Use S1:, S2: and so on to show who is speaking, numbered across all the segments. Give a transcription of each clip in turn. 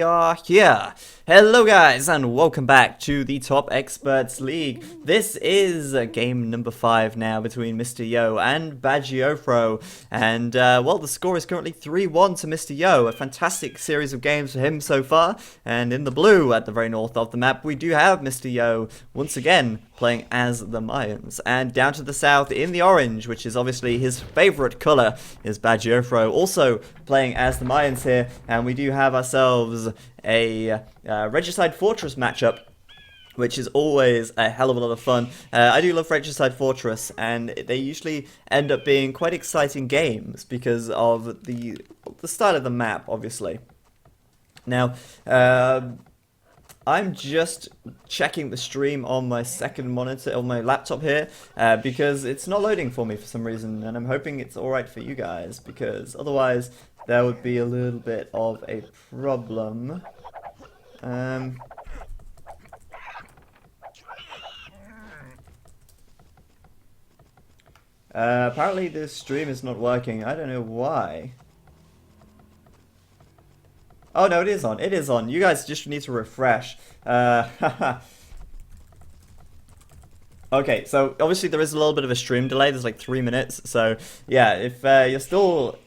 S1: Are here. Hello guys and welcome back to the Top Experts League. This is game number 5 now between Mr. Yo and BacT. And well, the score is currently 3-1 to Mr. Yo. A fantastic series of games for him so far. And in the blue at the very north of the map we do have Mr. Yo once again playing as the Mayans. And down to the south in the orange, which is obviously his favorite color, is BacT also playing as the Mayans here. And we do have ourselves a Regicide Fortress matchup, which is always a hell of a lot of fun. I do love Regicide Fortress, and they usually end up being quite exciting games because of the style of the map, obviously. Now, I'm just checking the stream on my second monitor, on my laptop here, because it's not loading for me for some reason, and I'm hoping it's alright for you guys, because otherwise there would be a little bit of a problem. Apparently this stream is not working. I don't know why. Oh no, it is on. It is on. You guys just need to refresh. Okay, so obviously there is a little bit of a stream delay. There's like 3 minutes. So yeah, if you're still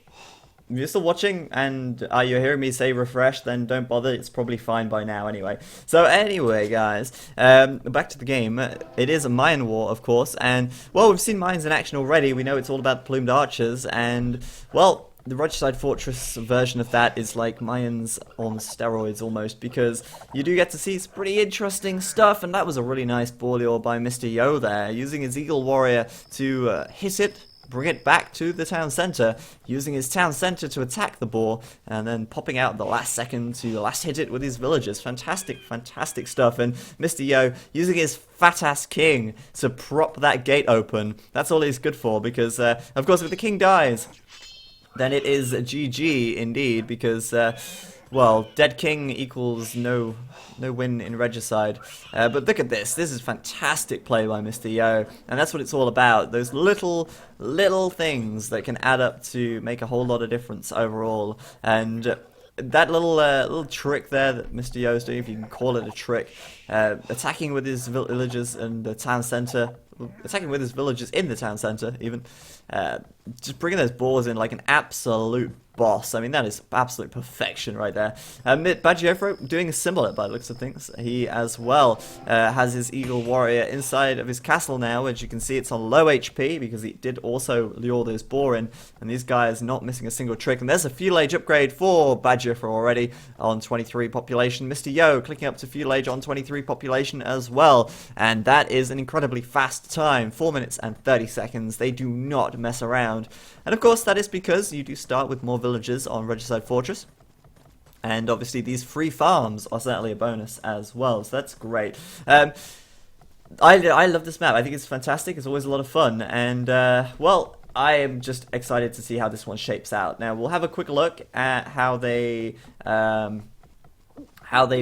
S1: watching and you're hearing me say refresh, then don't bother. It's probably fine by now anyway. So anyway, guys, back to the game. It is a Mayan war, of course, and well, we've seen Mayans in action already. We know it's all about plumed archers, and well, the Regicide Fortress version of that is like Mayans on steroids almost, because you do get to see some pretty interesting stuff, and that was a really nice ball lure by Mr. Yo there, using his Eagle Warrior to hit it, bring it back to the town center, using his town center to attack the boar, and then popping out the last second to last hit it with his villagers. Fantastic, fantastic stuff. And Mr. Yo using his fat-ass king to prop that gate open. That's all he's good for, because, of course, if the king dies, then it is GG indeed, because, well, dead king equals no win in Regicide. But look at this. This is fantastic play by Mr. Yo, and that's what it's all about. Those little things that can add up to make a whole lot of difference overall. And that little trick there that Mr. Yo is doing, if you can call it a trick, attacking with his villagers and the town center, attacking with his villagers in the town center, even, just bringing those boars in like an absolute boss. I mean, that is absolute perfection right there. BacT doing similar by the looks of things. He as well has his Eagle Warrior inside of his castle now. As you can see, it's on low HP because he did also lure those boar in, and these guys not missing a single trick. And there's a fuel age upgrade for BacT already on 23 population. Mr. Yo clicking up to fuel age on 23 population as well, and that is an incredibly fast time, 4 minutes and 30 seconds. They do not mess around, and of course that is because you do start with more villagers on Regicide Fortress, and obviously these free farms are certainly a bonus as well, so that's great. I love this map. I think it's fantastic. It's always a lot of fun, and well, I am just excited to see how this one shapes out. Now we'll have a quick look at how they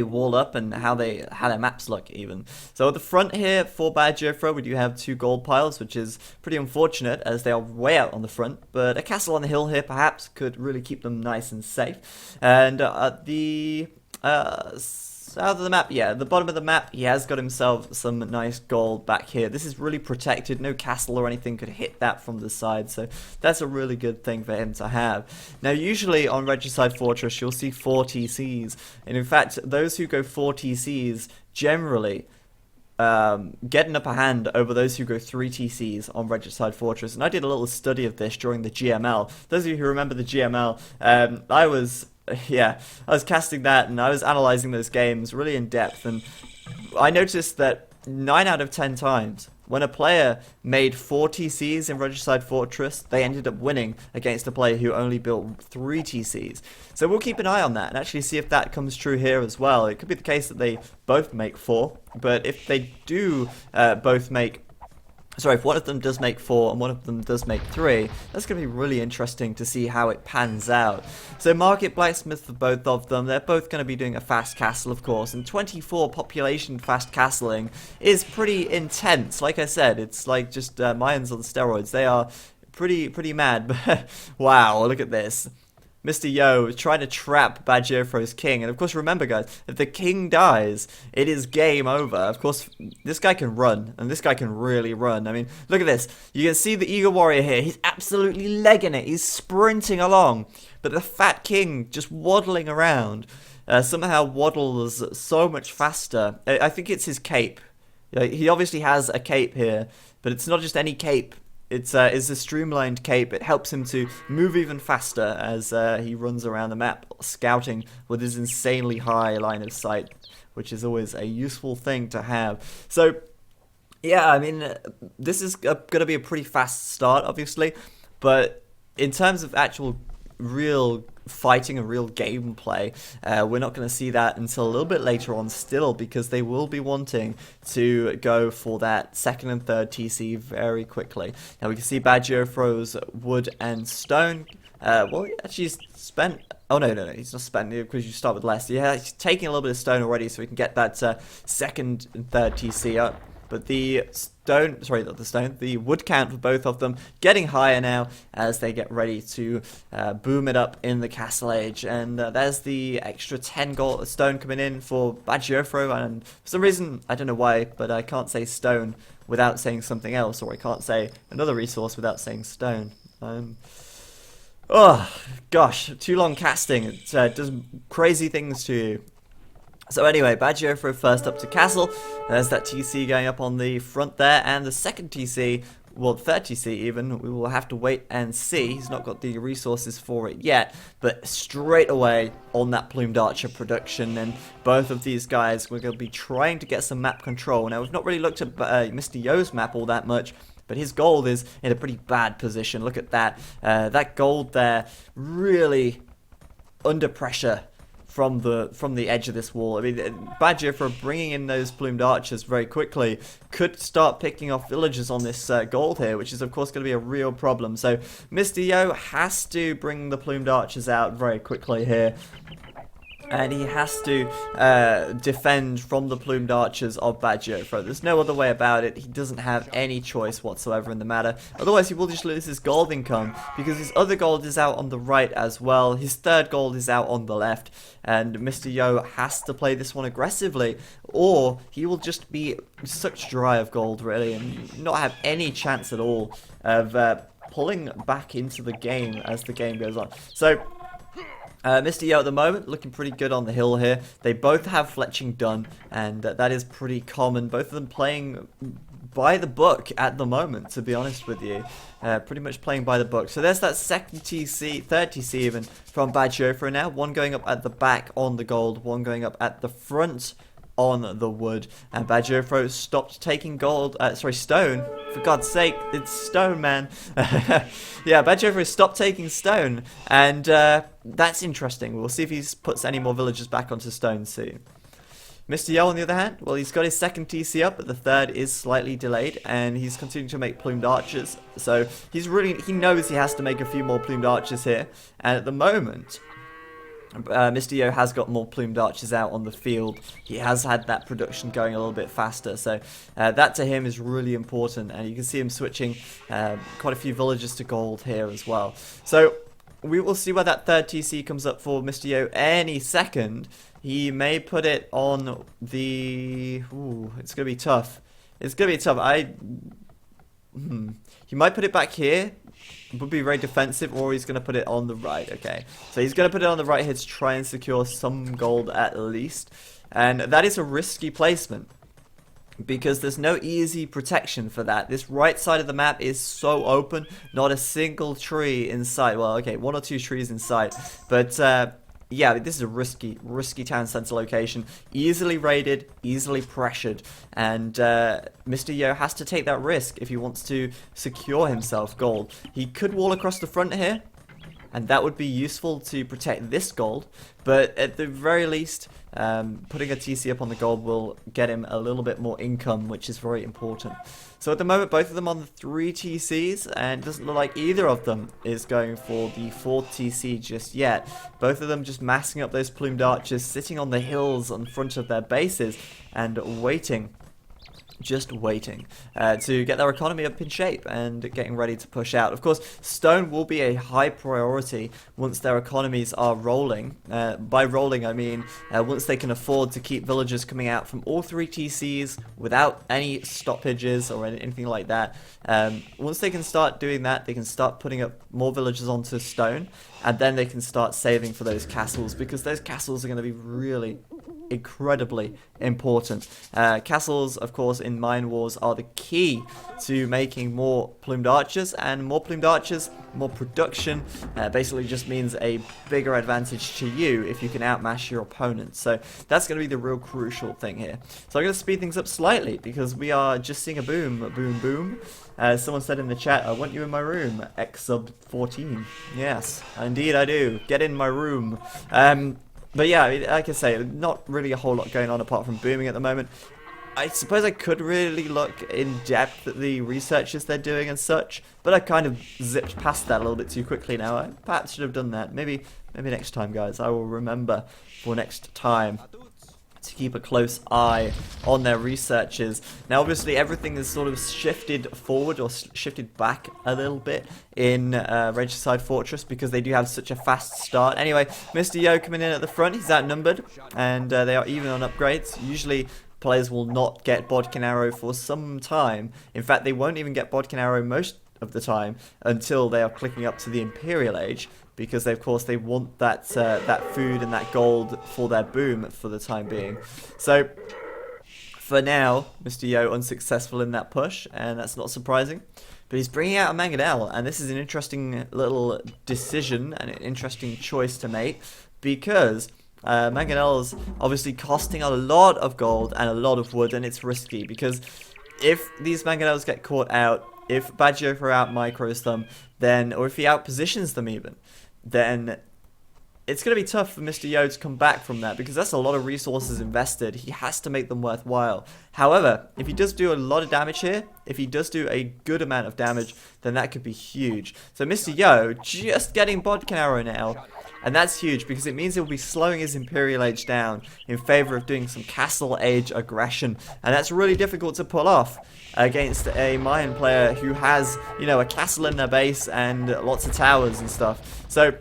S1: wall up and how their maps look even. So at the front here for BacT, we do have 2 gold piles, which is pretty unfortunate as they are way out on the front, but a castle on the hill here perhaps could really keep them nice and safe. And at the south of the map, yeah, at the bottom of the map, he has got himself some nice gold back here. This is really protected. No castle or anything could hit that from the side, so that's a really good thing for him to have. Now, usually on Regicide Fortress, you'll see 4 TCs, and in fact, those who go 4 TCs generally get an upper hand over those who go 3 TCs on Regicide Fortress. And I did a little study of this during the GML. Those of you who remember the GML, I was casting that and I was analyzing those games really in depth, and I noticed that 9 out of 10 times when a player made 4 TCs in Regicide Fortress, they ended up winning against a player who only built 3 TCs. So we'll keep an eye on that and actually see if that comes true here as well. It could be the case that they both make 4, but if they do both make sorry, if one of them does make 4 and one of them does make 3, that's going to be really interesting to see how it pans out. So Market Blacksmith for both of them, they're both going to be doing a fast castle, of course, and 24 population fast castling is pretty intense. Like I said, it's like just Mayans on steroids. They are pretty mad, but wow, look at this. Mr. Yo is trying to trap Bajirfro's king. And of course, remember, guys, if the king dies, it is game over. Of course, this guy can run, and this guy can really run. I mean, look at this. You can see the Eagle Warrior here. He's absolutely legging it. He's sprinting along. But the fat king just waddling around somehow waddles so much faster. I think it's his cape. He obviously has a cape here, but it's not just any cape. It's a streamlined cape. It helps him to move even faster as he runs around the map, scouting with his insanely high line of sight, which is always a useful thing to have. So, yeah, I mean, this is going to be a pretty fast start, obviously, but in terms of actual real fighting and real gameplay, we're not going to see that until a little bit later on still, because they will be wanting to go for that second and third TC very quickly. Now we can see Bajirfro's wood and stone. Well, actually he's spent... Oh, no, he's not spent, because you start with less. Yeah, he's taking a little bit of stone already, so we can get that second and third TC up. But the stone, sorry, not the stone, the wood count for both of them getting higher now as they get ready to boom it up in the Castle Age. And there's the extra 10 gold stone coming in for Bajirfro. And for some reason, I don't know why, but I can't say stone without saying something else, or I can't say another resource without saying stone. Oh, gosh, too long casting. It does crazy things to you. So anyway, Bajirfro first up to castle. There's that TC going up on the front there, and the second TC, well, third TC even, we will have to wait and see. He's not got the resources for it yet, but straight away on that Plumed Archer production, and both of these guys, we're going to be trying to get some map control. Now, we've not really looked at Mr. Yo's map all that much, but his gold is in a pretty bad position. Look at that. That gold there, really under pressure from the edge of this wall. I mean, Bajirfro bringing in those Plumed Archers very quickly could start picking off villagers on this gold here, which is of course going to be a real problem. So Mr. Yo has to bring the Plumed Archers out very quickly here. And he has to defend from the Plumed Archers of Bajirfro. There's no other way about it. He doesn't have any choice whatsoever in the matter. Otherwise, he will just lose his gold income, because his other gold is out on the right as well. His third gold is out on the left. And Mr. Yo has to play this one aggressively, or he will just be such dry of gold, really, and not have any chance at all of pulling back into the game as the game goes on. So Mr. Yo at the moment looking pretty good on the hill here. They both have fletching done, and that is pretty common. Both of them playing by the book at the moment, to be honest with you. Pretty much playing by the book. So there's that second TC, third TC even, from Bajirfro now. One going up at the back on the gold, one going up at the front on the wood. And Bajirfro stopped taking gold, stone. For God's sake, it's stone, man. Yeah, Bajirfro stopped taking stone, and that's interesting. We'll see if he puts any more villagers back onto stone soon. Mr. Yo, on the other hand, well, he's got his second TC up, but the third is slightly delayed, and he's continuing to make Plumed Archers. So he knows he has to make a few more Plumed Archers here, and at the moment, Mr. Yo has got more Plumed Archers out on the field. He has had that production going a little bit faster, so that to him is really important, and you can see him switching quite a few villagers to gold here as well. So we will see where that third TC comes up for Mr. Yo any second. He may put it on the... Ooh, it's going to be tough. It's going to be tough. He might put it back here. Would be very defensive, or he's going to put it on the right. Okay, so he's going to put it on the right here to try and secure some gold at least. And that is a risky placement, because there's no easy protection for that. This right side of the map is so open, not a single tree in sight. Well, okay, one or two trees in sight, but yeah, this is a risky town center location. Easily raided, easily pressured, and Mr. Yo has to take that risk if he wants to secure himself gold. He could wall across the front here, and that would be useful to protect this gold, but at the very least, putting a TC up on the gold will get him a little bit more income, which is very important. So at the moment, both of them on the 3 TCs, and it doesn't look like either of them is going for the 4th TC just yet. Both of them just massing up those Plumed Archers, sitting on the hills in front of their bases, and waiting just waiting to get their economy up in shape and getting ready to push out. Of course, stone will be a high priority once their economies are rolling. By rolling, I mean once they can afford to keep villagers coming out from all 3 TCs without any stoppages or anything like that. Once they can start doing that, they can start putting up more villagers onto stone, and then they can start saving for those castles, because those castles are going to be really incredibly important. Castles, of course, in Mine Wars are the key to making more plumed archers, and more plumed archers, more production, basically just means a bigger advantage to you if you can outmatch your opponent. So that's going to be the real crucial thing here. So I'm going to speed things up slightly because we are just seeing a boom, boom, boom. Someone said in the chat, I want you in my room, X-sub14. Yes, indeed I do. Get in my room. But yeah, like I say, not really a whole lot going on apart from booming at the moment. I suppose I could really look in depth at the researches they're doing and such, but I kind of zipped past that a little bit too quickly now. I perhaps should have done that. Maybe next time, guys. I will remember for next time to keep a close eye on their researches. Now, obviously, everything is sort of shifted forward or shifted back a little bit in Regicide Fortress because they do have such a fast start. Anyway, Mr. Yo coming in at the front. He's outnumbered, and they are even on upgrades. Usually, players will not get Bodkin Arrow for some time. In fact, they won't even get Bodkin Arrow most of the time until they are clicking up to the Imperial Age, because of course they want that that food and that gold for their boom for the time being. So for now, Mr. Yo unsuccessful in that push, and that's not surprising. But he's bringing out a Mangonel, and this is an interesting little decision and an interesting choice to make, because Mangonel's obviously costing a lot of gold and a lot of wood, and it's risky because if these Mangonels get caught out, if Badger out micros them, then, or if he outpositions them even, then it's going to be tough for Mr. Yo to come back from that, because that's a lot of resources invested. He has to make them worthwhile. However, if he does do a lot of damage here, if he does do a good amount of damage, then that could be huge. So Mr. Yo just getting Bodkin Arrow now, and that's huge because it means he'll be slowing his Imperial Age down in favor of doing some Castle Age aggression, and that's really difficult to pull off against a Mayan player who has, you know, a castle in their base and lots of towers and stuff. So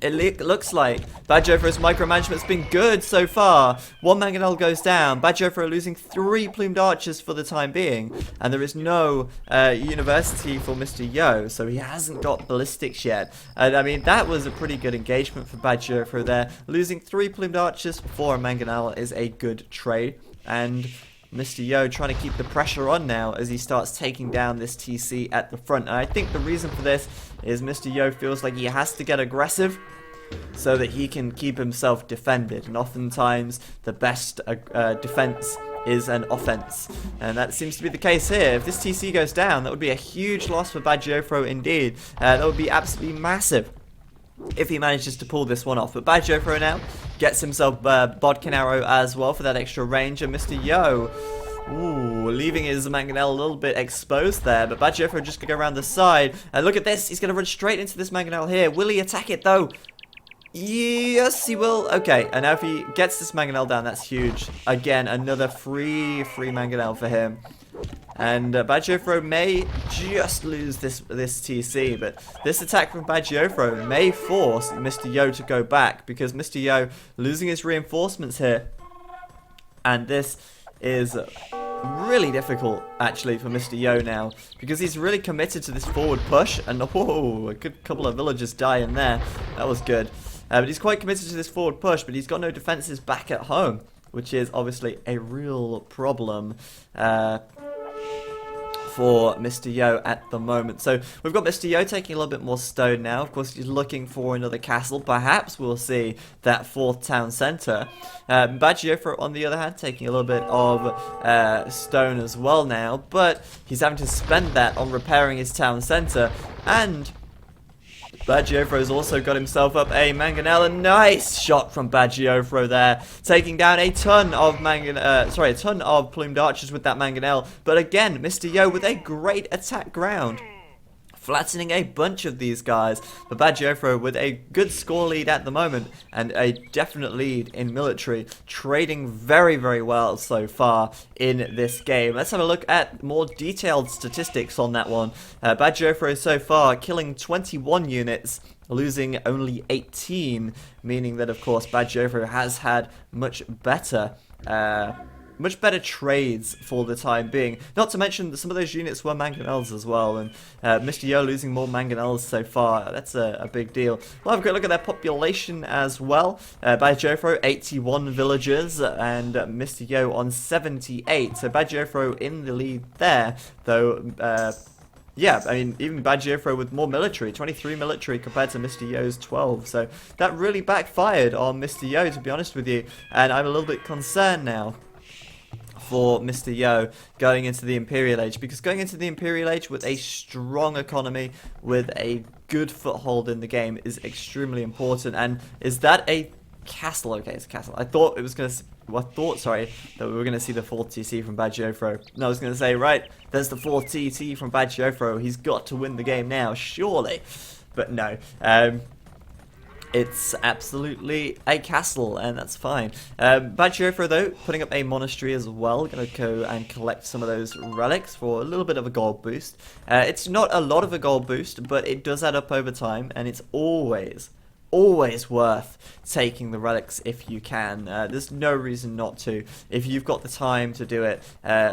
S1: it looks like Badger's micromanagement's been good so far. One Mangonel goes down. Badger losing 3 plumed archers for the time being, and there is no university for Mr. Yo, so he hasn't got ballistics yet. And I mean, that was a pretty good engagement for Badger there. Losing 3 plumed archers for a Mangonel is a good trade, and Mr. Yo trying to keep the pressure on now as he starts taking down this TC at the front. And I think the reason for this is Mr. Yo feels like he has to get aggressive so that he can keep himself defended. And oftentimes the best defense is an offense. And that seems to be the case here. If this TC goes down, that would be a huge loss for Badgerfro indeed. That would be absolutely massive if he manages to pull this one off. But Badgerfro now gets himself Bodkin Arrow as well for that extra range, and Mr. Yo, ooh, leaving his Mangonel a little bit exposed there, but Badgerfro just going to go around the side, and look at this, he's going to run straight into this Mangonel here. Will he attack it though? Yes, he will. Okay, and now if he gets this Mangonel down, that's huge. Again, another free Mangonel for him. And Badgerfro may just lose this TC, but this attack from Badgerfro may force Mr. Yo to go back, because Mr. Yo losing his reinforcements here, and this is really difficult actually for Mr. Yo now, because he's really committed to this forward push, and whoa, a good couple of villagers die in there. That was good. But he's quite committed to this forward push, but he's got no defenses back at home, which is obviously a real problem for Mr. Yo at the moment. So we've got Mr. Yo taking a little bit more stone now. Of course, he's looking for another castle. Perhaps we'll see that 4th town centre. Badger, on the other hand, taking a little bit of stone as well now, but he's having to spend that on repairing his town centre. And Badgerfro's also got himself up a Mangonel. A nice shot from Badgerfro there, taking down a ton of a ton of plumed archers with that Mangonel. But again, Mr. Yo with a great attack ground flattening a bunch of these guys. But BacT with a good score lead at the moment and a definite lead in military, trading very, very well so far in this game. Let's have a look at more detailed statistics on that one. BacT so far killing 21 units, losing only 18, meaning that of course BacT has had much better trades for the time being. Not to mention that some of those units were mangonels as well, and Mr. Yo losing more mangonels so far. That's a big deal. We'll have a quick look at their population as well. BacT 81 villagers and Mr. Yo on 78. So BacT in the lead there, though. Yeah, I mean, even BacT with more military, 23 military compared to Mr. Yo's 12. So that really backfired on Mr. Yo, to be honest with you. And I'm a little bit concerned now for Mr. Yo going into the Imperial Age, because going into the Imperial Age with a strong economy, with a good foothold in the game is extremely important. And is that a castle? Okay, it's a castle. I thought it was going to... Well, I thought, sorry, that we were going to see the 4th TC from BacT. And I was going to say, right, there's the 4th TC from BacT. He's got to win the game now, surely. But no. It's absolutely a castle, and that's fine. BacT, though, putting up a monastery as well. Going to go and collect some of those relics for a little bit of a gold boost. It's not a lot of a gold boost, but it does add up over time, and it's always worth taking the relics if you can. There's no reason not to. If you've got the time to do it,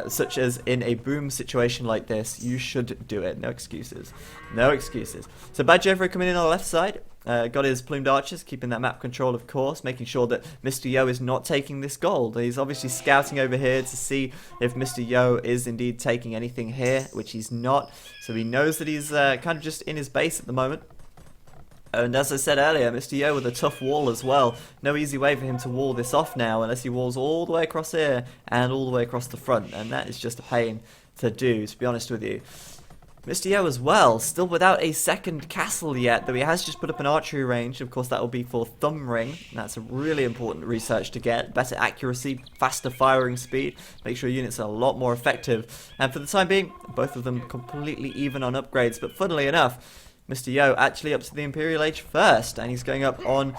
S1: such as in a boom situation like this, you should do it. No excuses. No excuses. So BacT coming in on the left side. Got his plumed archers, keeping that map control, of course, making sure that Mr. Yo is not taking this gold. He's obviously scouting over here to see if Mr. Yo is indeed taking anything here, which he's not. So he knows that he's kind of just in his base at the moment. And as I said earlier, Mr. Yo with a tough wall as well. No easy way for him to wall this off now, unless he walls all the way across here and all the way across the front. And that is just a pain to do, to be honest with you. Mr. Yo as well, still without a second castle yet, though he has just put up an archery range. Of course, that will be for Thumb Ring. That's a really important research to get. Better accuracy, faster firing speed, make sure units are a lot more effective. And for the time being, both of them completely even on upgrades. But funnily enough, Mr. Yo actually up to the Imperial Age first, and he's going up on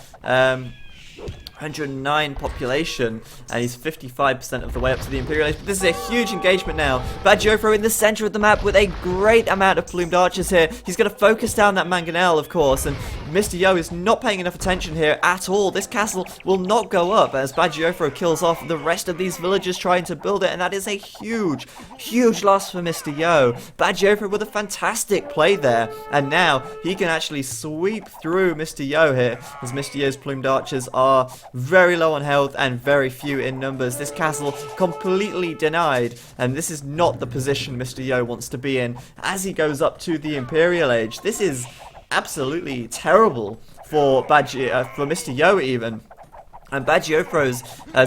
S1: 109 population, and he's 55% of the way up to the Imperial Age. But this is a huge engagement now. BacT in the center of the map with a great amount of plumed archers here. He's going to focus down that mangonel, of course, and Mr. Yo is not paying enough attention here at all. This castle will not go up as BacT kills off the rest of these villagers trying to build it, and that is a huge, huge loss for Mr. Yo. BacT with a fantastic play there, and now he can actually sweep through Mr. Yo here, as Mr. Yo's plumed archers are very low on health and very few in numbers. This castle completely denied, and this is not the position Mr. Yo wants to be in as he goes up to the Imperial Age. This is absolutely terrible for Mr. Yo even. And BacT's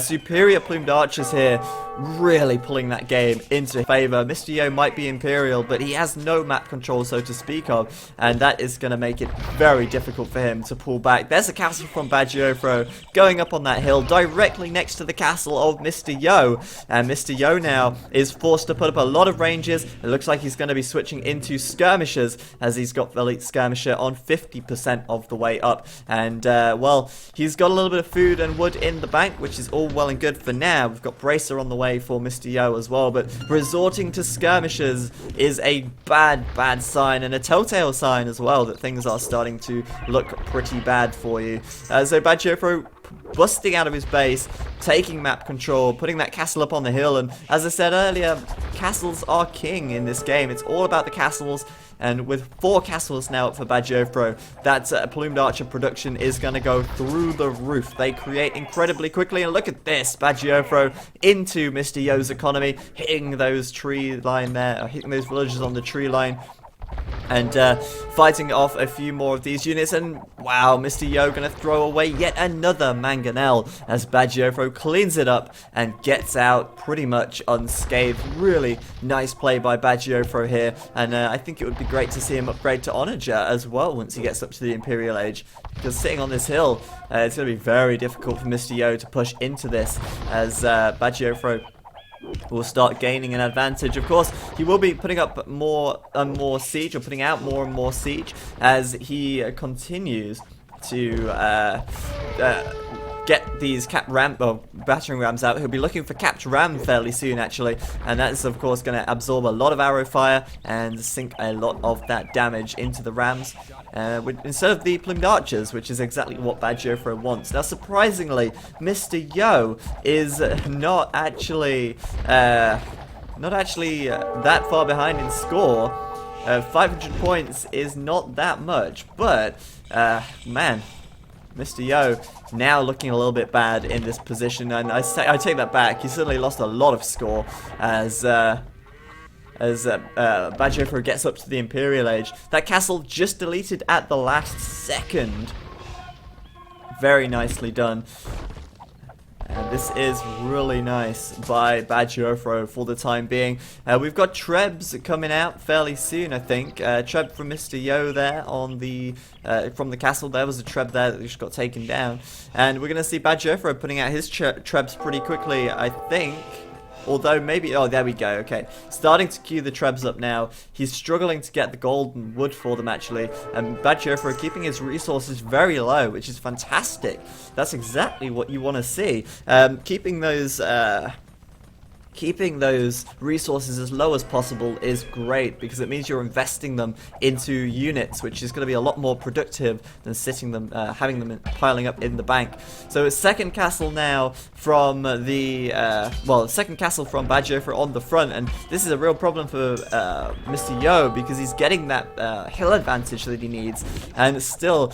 S1: superior plumed archers here really pulling that game into favour. Mr. Yo might be Imperial, but he has no map control, so to speak of, and that is going to make it very difficult for him to pull back. There's a castle from BacT going up on that hill directly next to the castle of Mr. Yo, and Mr. Yo now is forced to put up a lot of ranges. It looks like he's going to be switching into skirmishes, as he's got Elite Skirmisher on 50% of the way up, and well, he's got a little bit of food and wood in the bank, which is all well and good for now. We've got Bracer on the way for Mr. Yo as well, but resorting to skirmishes is a bad sign, and a telltale sign as well that things are starting to look pretty bad for you. So BacT busting out of his base, taking map control, putting that castle up on the hill, and as I said earlier, castles are king in this game. It's all about the castles, and with 4 castles now up for BacT, that plumed archer production is going to go through the roof. They create incredibly quickly, and look at this, BacT into Mr. Yo's economy, hitting those tree line there, hitting those villagers on the tree line, and fighting off a few more of these units. And wow, Mr. Yo gonna throw away yet another mangonel as BacT cleans it up and gets out pretty much unscathed. Really nice play by BacT here, and I think it would be great to see him upgrade to Onager as well once he gets up to the Imperial Age, because sitting on this hill, it's gonna be very difficult for Mr. Yo to push into this, as BacT will start gaining an advantage. Of course, he will be putting up more and more siege, or putting out more and more siege, as he continues to get these battering rams out. He'll be looking for capped ram fairly soon, actually, and that's of course going to absorb a lot of arrow fire and sink a lot of that damage into the rams, instead of the plumed archers, which is exactly what Bad Jofro wants. Now, surprisingly, Mr. Yo is not actually that far behind in score. 500 points is not that much, but man, Mr. Yo now looking a little bit bad in this position, and I take that back. He certainly lost a lot of score as Bad Jofro gets up to the Imperial Age. That castle just deleted at the last second. Very nicely done. And this is really nice by Bad Jofro for the time being. We've got Trebs coming out fairly soon, I think. Treb from Mr. Yo there on the from the castle. There was a Treb there that just got taken down. And we're going to see Bad Jofro putting out his Trebs pretty quickly, I think. Although maybe, oh, there we go, okay. Starting to queue the Trebs up now. He's struggling to get the gold and wood for them, actually. And Bad Jofro keeping his resources very low, which is fantastic. That's exactly what you want to see. Keeping those resources as low as possible is great, because it means you're investing them into units, which is going to be a lot more productive than having them piling up in the bank. So a second castle now from second castle from Bad Jofro on the front, and this is a real problem for Mr. Yo, because he's getting that hill advantage that he needs, and still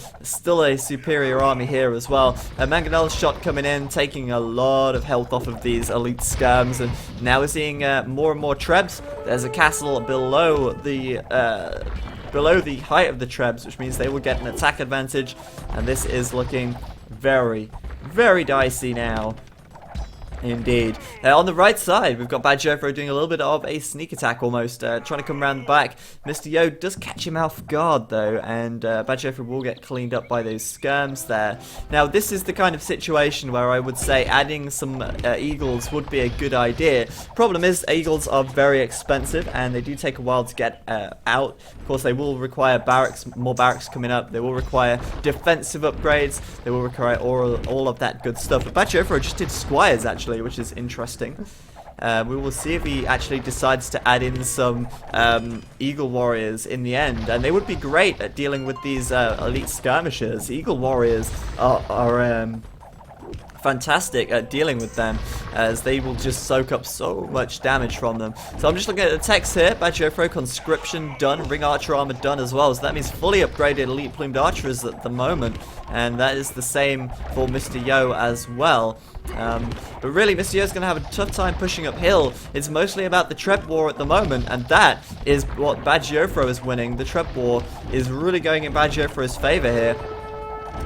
S1: a superior army here as well. Mangonel's shot coming in, taking a lot of health off of these elite skirms, and now we're seeing more and more Trebs. There's a castle below the height of the Trebs, which means they will get an attack advantage, and this is looking very, very dicey now. Indeed. On the right side, we've got Bad Jofro doing a little bit of a sneak attack almost, trying to come around the back. Mr. Yo does catch him off guard though, and Bad Jofro will get cleaned up by those skirms there. Now, this is the kind of situation where I would say adding some eagles would be a good idea. Problem is, eagles are very expensive, and they do take a while to get out. Of course, they will require more barracks coming up. They will require defensive upgrades. They will require all of that good stuff. But Bad Jofro just did squires, actually, which is interesting. We will see if he actually decides to add in some Eagle Warriors in the end, and they would be great at dealing with these elite skirmishers. Eagle Warriors are fantastic at dealing with them, as they will just soak up so much damage from them. So I'm just looking at the text here. Bad Jofro conscription done, ring archer armor done as well, so that means fully upgraded elite plumed archers at the moment, and that is the same for Mr. Yo as well. But really, Mr. Yo's going to have a tough time pushing uphill. It's mostly about the Treb war at the moment, and that is what Bad Jofro is winning. The Treb war is really going in Bad Jofro's favor here.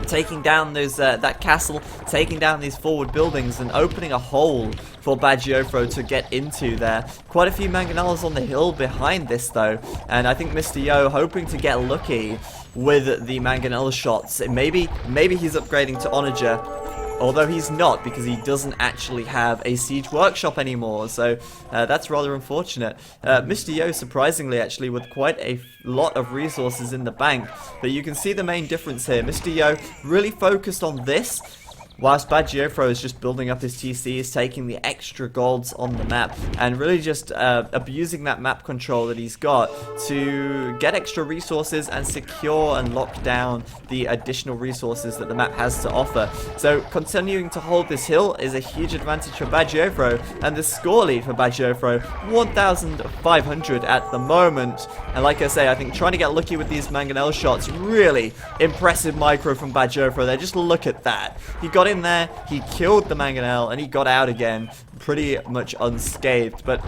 S1: Taking down those that castle, taking down these forward buildings, and opening a hole for Bad Jofro to get into there. Quite a few mangonels on the hill behind this though, and I think Mr. Yo hoping to get lucky with the mangonel shots. Maybe he's upgrading to onager, although he's not, because he doesn't actually have a siege workshop anymore, so that's rather unfortunate. Mr. Yo, surprisingly, actually, with quite a lot of resources in the bank, but you can see the main difference here. Mr. Yo really focused on this, whilst Bad Jofro is just building up his TCs, taking the extra golds on the map, and really just abusing that map control that he's got to get extra resources and secure and lock down the additional resources that the map has to offer. So continuing to hold this hill is a huge advantage for Bad Jofro, and the score lead for Bad Jofro, 1,500 at the moment. And like I say, I think trying to get lucky with these mangonel shots, really impressive micro from Bad Jofro there. Just look at that. He got in there, he killed the mangonel, and he got out again pretty much unscathed. But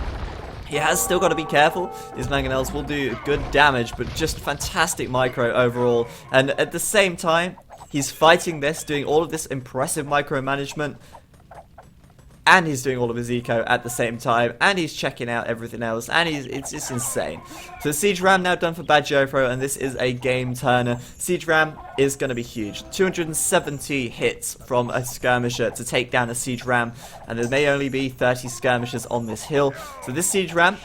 S1: he has still got to be careful. These mangonels will do good damage, but just fantastic micro overall. And at the same time, he's fighting this, doing all of this impressive micromanagement. and he's doing all of his eco at the same time, and he's checking out everything else, and it's just insane. So Siege Ram now done for Bad Jofro, and this is a game turner. Siege Ram is going to be huge. 270 hits from a skirmisher to take down a Siege Ram, and there may only be 30 skirmishers on this hill. So this Siege Ram,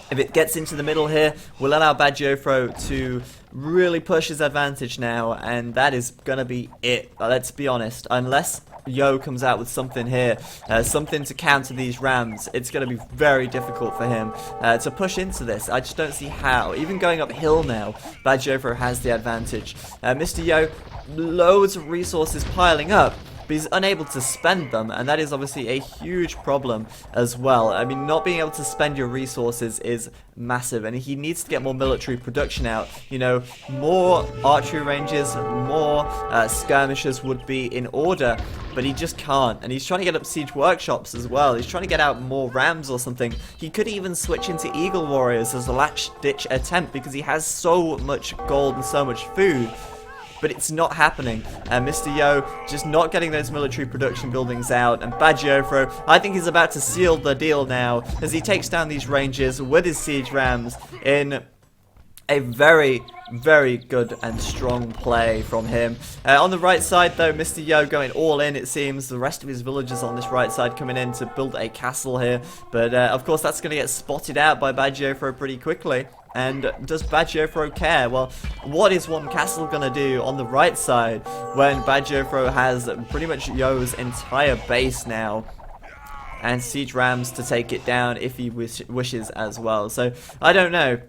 S1: if it gets into the middle here, will allow Bad Jofro to really push his advantage now, and that is going to be it. Let's be honest, unless Yo comes out with something here, something to counter these Rams, it's going to be very difficult for him to push into this. I just don't see how. Even going uphill now, Bad Jofro has the advantage. Mr. Yo, loads of resources piling up, but he's unable to spend them, and that is obviously a huge problem as well. I mean, not being able to spend your resources is massive, and he needs to get more military production out. You know, more archery ranges, more skirmishers would be in order, but he just can't. And he's trying to get up siege workshops as well. He's trying to get out more rams or something. He could even switch into eagle warriors as a last-ditch attempt because he has so much gold and so much food. But it's not happening. Mr. Yo just not getting those military production buildings out. And Bad Jofro, I think he's about to seal the deal now as he takes down these ranges with his siege rams in a very, very good and strong play from him. On the right side, though, Mr. Yo going all in, it seems. The rest of his villagers on this right side coming in to build a castle here. But, of course, that's going to get spotted out by Bad Jofro pretty quickly. And does Bad Jofro care? Well, what is one castle going to do on the right side when Bad Jofro has pretty much Yo's entire base now? And siege rams to take it down if he wishes as well. So, I don't know.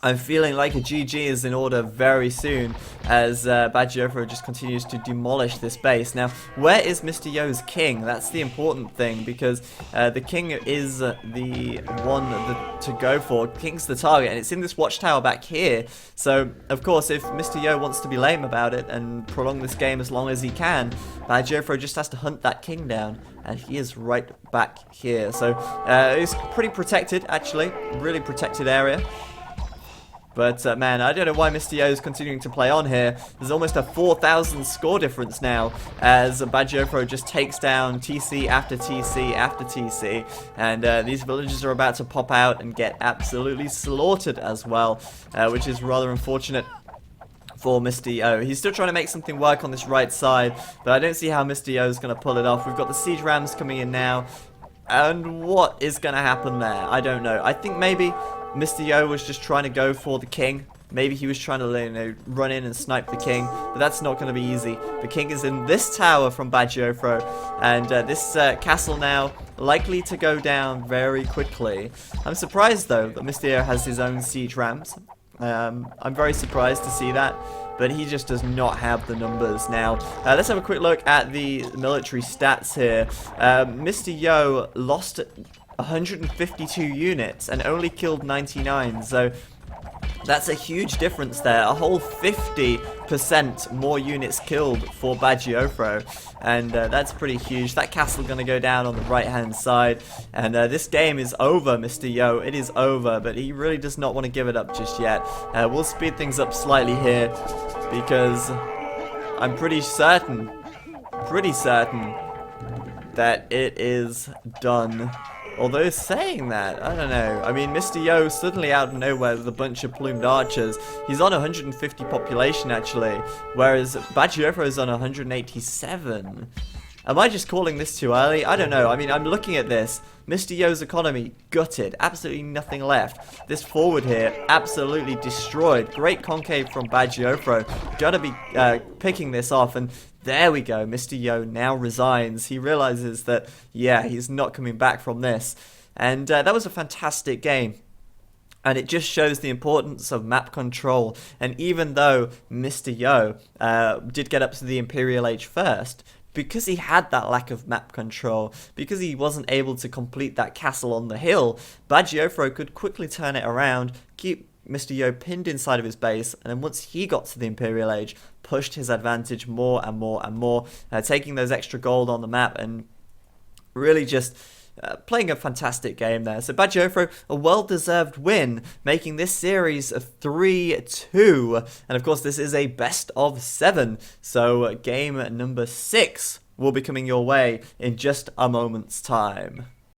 S1: I'm feeling like a GG is in order very soon as Bad Jofro just continues to demolish this base. Now, where is Mr. Yo's king? That's the important thing, because the king is the one to go for. King's the target, and it's in this watchtower back here. So, of course, if Mr. Yo wants to be lame about it and prolong this game as long as he can, Bad Jofro just has to hunt that king down, and he is right back here. So, it's pretty protected, actually. Really protected area. But, man, I don't know why Mr. Yo is continuing to play on here. There's almost a 4,000 score difference now as Bad Jofro just takes down TC after TC after TC. And these villagers are about to pop out and get absolutely slaughtered as well, which is rather unfortunate for Mr. Yo. He's still trying to make something work on this right side, but I don't see how Mr. Yo is going to pull it off. We've got the siege rams coming in now. And what is going to happen there? I don't know. I think maybe Mr. Yo was just trying to go for the king. Maybe he was trying to, you know, run in and snipe the king, but that's not going to be easy. The king is in this tower from Bad Jofro, and this castle now likely to go down very quickly. I'm surprised, though, that Mr. Yo has his own siege rams. I'm very surprised to see that, but he just does not have the numbers now. Let's have a quick look at the military stats here. Mr. Yo lost 152 units and only killed 99, so that's a huge difference there. A whole 50% more units killed for Bad Jofro, and that's pretty huge. That castle going to go down on the right hand side, and this game is over, Mr. Yo. It is over, but he really does not want to give it up just yet. We'll speed things up slightly here because I'm pretty certain that it is done. Although saying that, I don't know. I mean, Mr. Yo suddenly out of nowhere with a bunch of plumed archers. He's on 150 population, actually, whereas Bad Jofro is on 187. Am I just calling this too early? I don't know. I mean, I'm looking at this. Mr. Yo's economy gutted. Absolutely nothing left. This forward here, absolutely destroyed. Great concave from Bad Jofro. Gotta be picking this off, and there we go. Mr. Yo now resigns. He realizes that, yeah, he's not coming back from this. And that was a fantastic game. And it just shows the importance of map control. And even though Mr. Yo did get up to the Imperial Age first, because he had that lack of map control, because he wasn't able to complete that castle on the hill, Bad Jofro could quickly turn it around, keep Mr. Yo pinned inside of his base, and then once he got to the Imperial Age, pushed his advantage more and more and more, taking those extra gold on the map and really just playing a fantastic game there. So Bad Jofro, a well-deserved win, making this series a 3-2. And of course, this is a best of 7. So game number 6 will be coming your way in just a moment's time.